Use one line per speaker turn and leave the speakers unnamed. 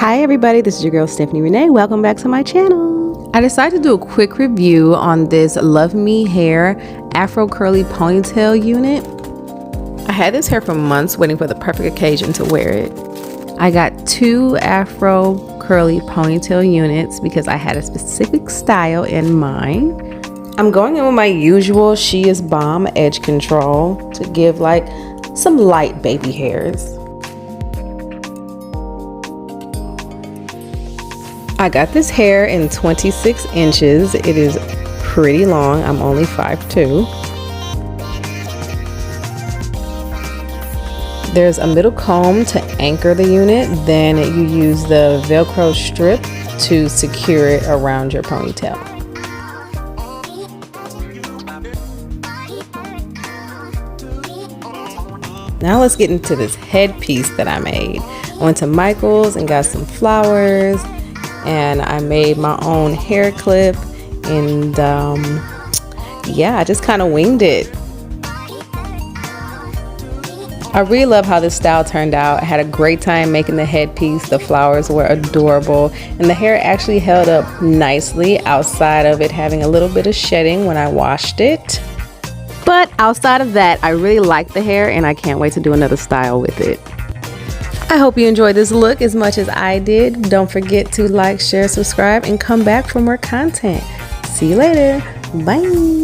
Hi everybody, this is your girl Stephanie Renee. Welcome back to my channel. I decided to do a quick review on this Love Me hair Afro curly ponytail unit. I had this hair for months waiting for the perfect occasion to wear it. I got two Afro curly ponytail units because I had a specific style in mind. I'm going in with my usual She Is Bomb edge control to give like some light baby hairs. I got this hair in 26 inches. It is pretty long. I'm only 5'2". There's a middle comb to anchor the unit. Then you use the Velcro strip to secure it around your ponytail. Now let's get into this headpiece that I made. I went to Michael's and got some flowers. And I made my own hair clip, and yeah, I just kind of winged it. I really love how this style turned out. I had a great time making the headpiece. The flowers were adorable, and the hair actually held up nicely outside of it having a little bit of shedding when I washed it. But outside of that, I really like the hair, and I can't wait to do another style with it. I hope you enjoyed this look as much as I did. Don't forget to like, share, subscribe, and come back for more content. See you later. Bye.